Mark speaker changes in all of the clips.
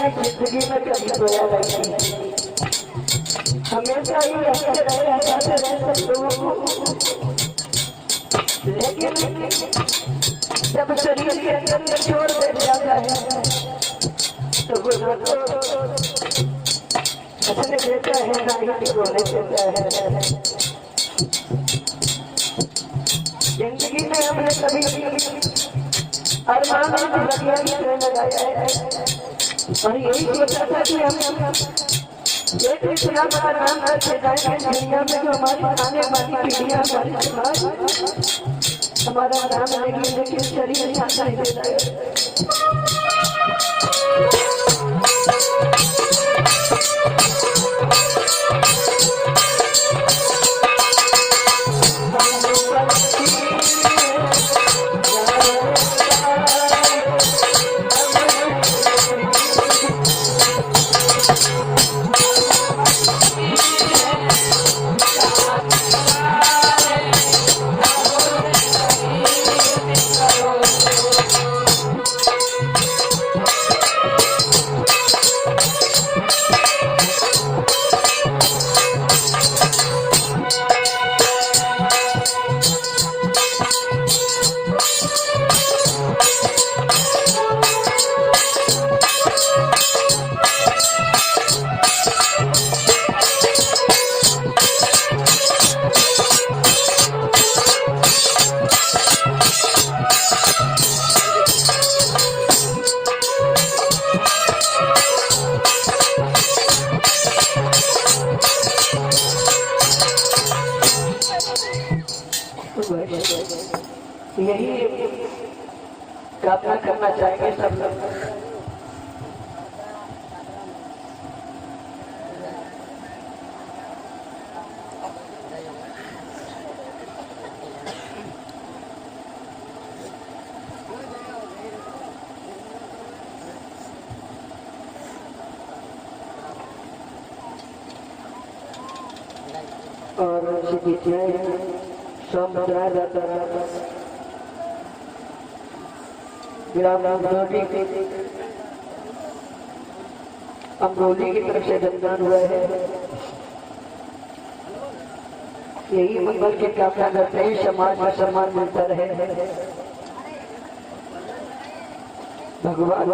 Speaker 1: जिंदगी में कभी रोया नहीं, हमेशा ही हंसते रहे, हंसाते रहे सब लोगों को। लेकिन जब शरीर के अंदर छोड़ बैठ जाता है तो वो हंसने देता है ना ही रोने देता है। जिंदगी में हमने कभी अरमान लगाया है और यही सोचा था कि हम एक इतना बड़ा नाम करके जाएंगे दुनिया में जो हमारी आने वाली पीढ़ियां हमारे समाज हमारा नाम लेगी, लेकिन शरीर साथ नहीं देता है। यही प्रार्थना करना चाहेंगे सब लोग। और सब बताया जाता है ग्राम अमरोली की तरफ से जनदान हुआ है। यही मंगल की कामना करते हैं, समाज में सम्मान मिलता रहे। भगवान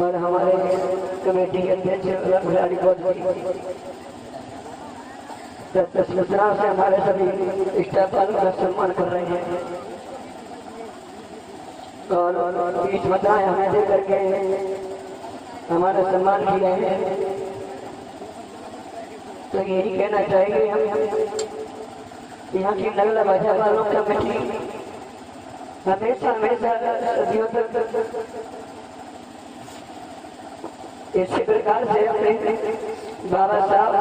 Speaker 1: और हमारे कमेटी के अध्यक्ष मिश्रा से हमारे सभी स्टाफ वालों का सम्मान कर रहे हैं और बीच बताए हमें दे करके हमारा सम्मान किया है। तो यही कहना चाहेंगे हम यहाँ की नगला बाजा वालों का कमेटी हमेशा हमेशा सदियों तक इसी प्रकार से अपने बाबा साहब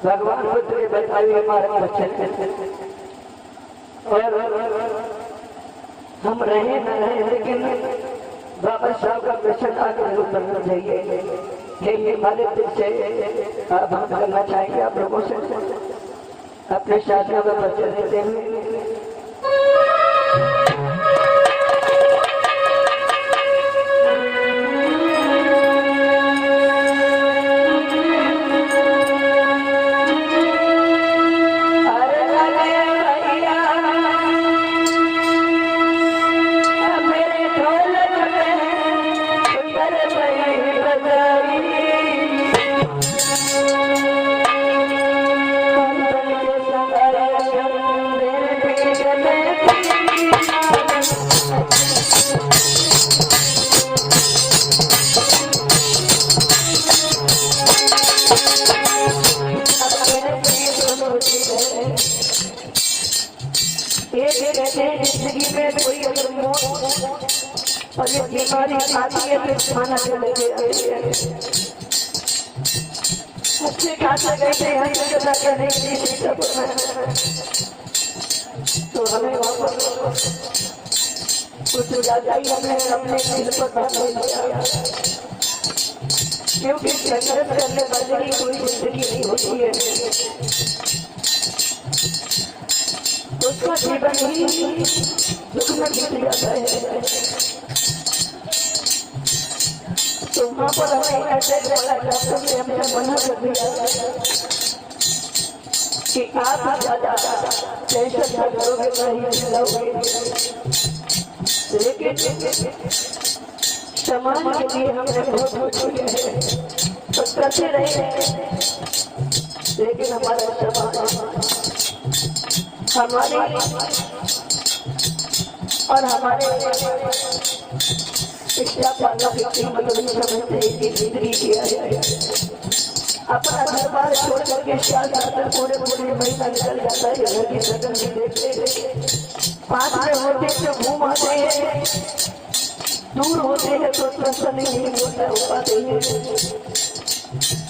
Speaker 1: भगवान बुद्ध के बताए हुए मार्ग पर चले और हम रहे न रहे, लेकिन बाबा साहब का दर्शन आगे जरूर करना चाहिए। ये हमारे दिल से आभार करना चाहेंगे आप लोगों से अपने शादियों का परिचय देते हुए। जिंदगी में कोई अगर मौत और ये बीमारी आती है तो खाना चले अच्छे खासा कहते हैं तो हमें कुछ ज्यादा ही हमने अपने दिल पर क्योंकि संघर्ष करने वाले की कोई जिंदगी नहीं होती है, उसका जीवन ही दुख में बीत जाता है। तो वहाँ पर हमें ऐसे डॉक्टर ने हमसे मना कर दिया कि आप ज्यादा टेंशन न करोगे, नहीं खिलाओगे, लेकिन समाज के लिए हमने बहुत कुछ किया है तो करते रहे, लेकिन हमारा समाज हमारे और हमारे पिछला पालों की कीमत नहीं समझते कि जिंदगी किया है। अपना घर बार छोड़ करके पूरे महीना निकल जाता है, घर की शक्ल नहीं देखते, पास में होते तो घूम आते हैं, दूर होते हैं तो प्रसन्न नहीं होता हो पाते हैं।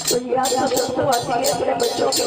Speaker 1: तो याद तो सबको आती है अपने बच्चों की।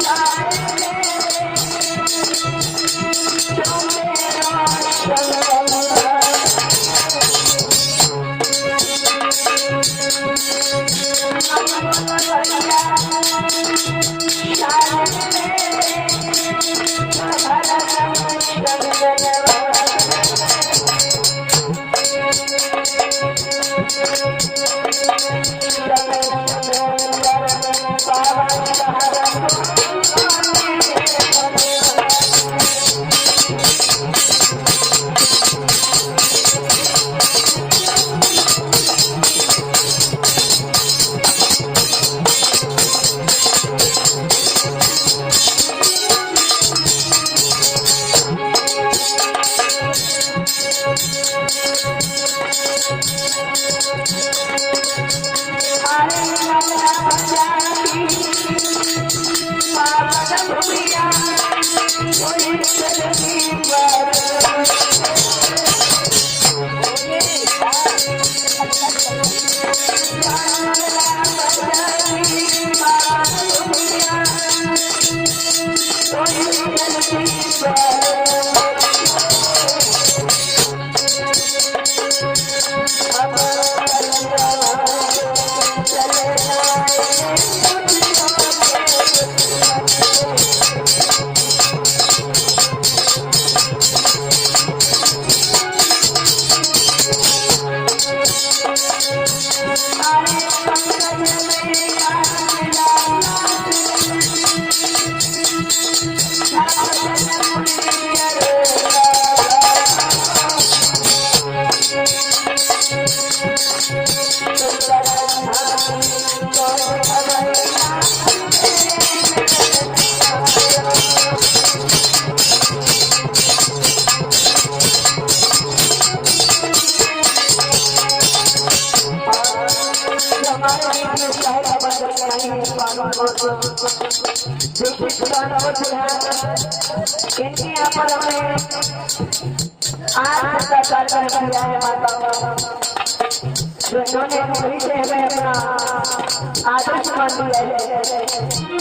Speaker 2: Bye.
Speaker 1: इनके यहाँ पर हमें आज का कार्यक्रम किया है माता जो इन्होंने वही से हमें अपना आदर्श मान लिया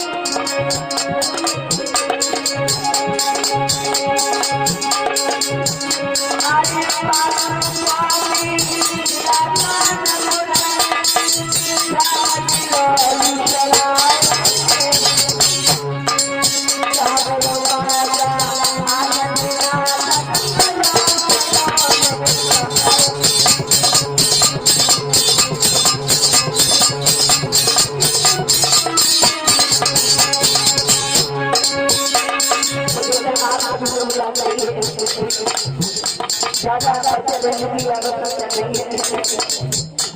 Speaker 1: ज्यादा रहने की आवश्यकता नहीं है।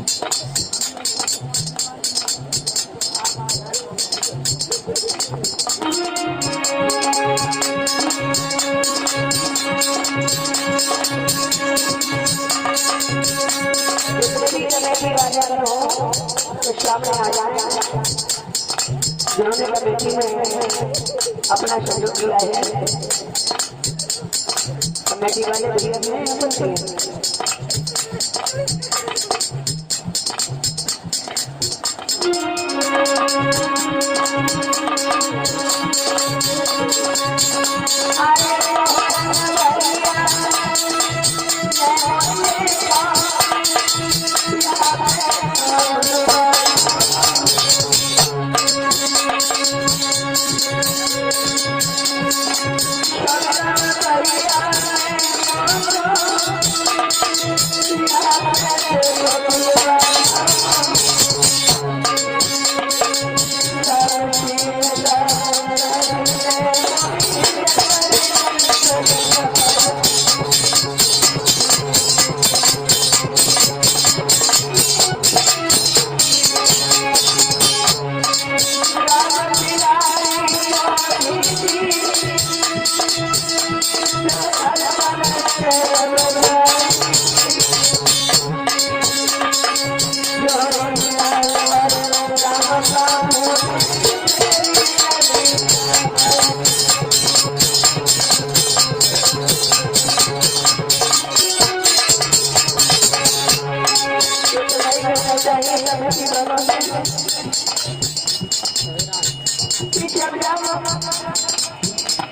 Speaker 1: जिन्होंने कमेटी में अपना सहयोग किया है कमेटी वाले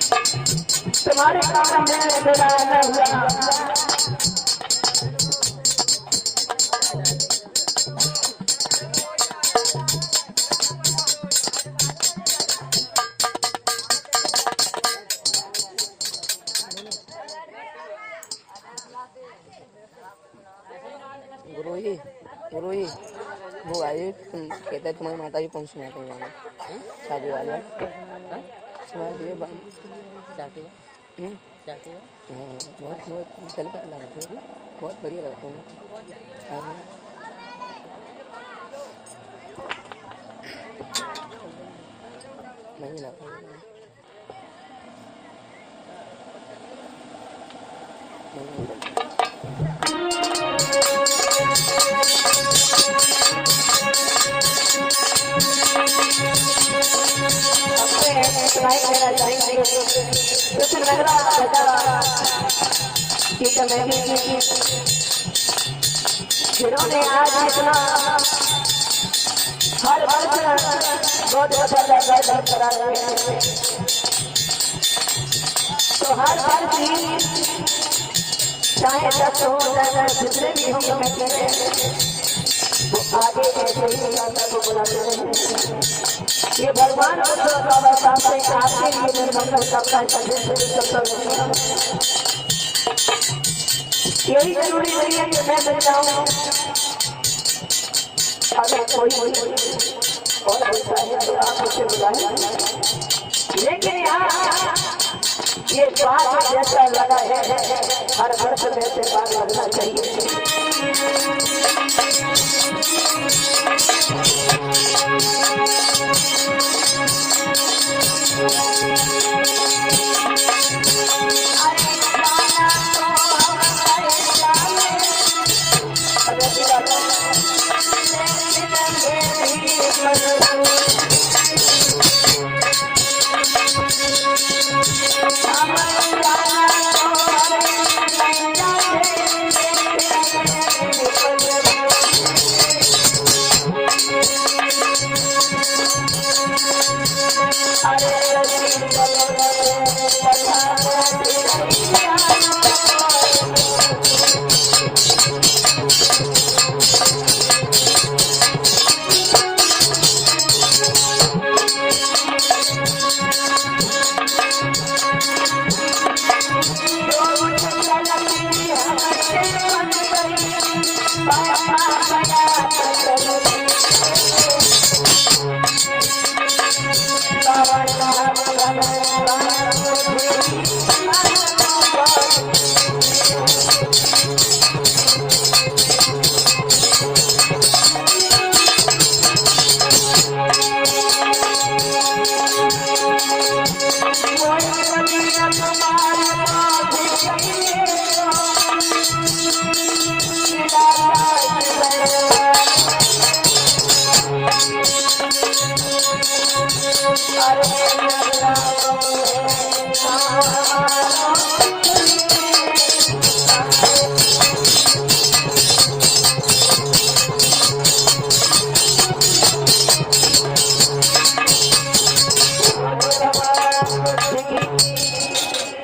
Speaker 1: तुम्हारे काम में मेरा हुआ
Speaker 2: गुरु जी वो आए कहता है तुम्हारी माता जी कौन सी माता है शादी वाले बहुत बहुत चल कर लगते हैं बहुत बढ़िया लगते हैं नहीं लगता
Speaker 1: जिन्होंने आज इतना हर वर्ष बहुत करा रहे हैं हर हर चीज चाहे 10 हो चाहे जितने भी हो वो आगे ऐसे ही माता को बुलाते हैं। ये भगवान बाबा साहब से आपके लिए मैं मंगल करता है। यही जरूरी नहीं है कि मैं बन जाऊं, अगर कोई और होता है तो आप उसे बुलाएं। लेकिन यहाँ ये बात जैसा लगा है हर वर्ष वैसे बात लगना चाहिए।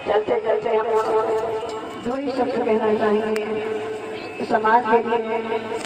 Speaker 1: चलते चलते हम दूरी शब्द कहना चाहेंगे समाज के लिए।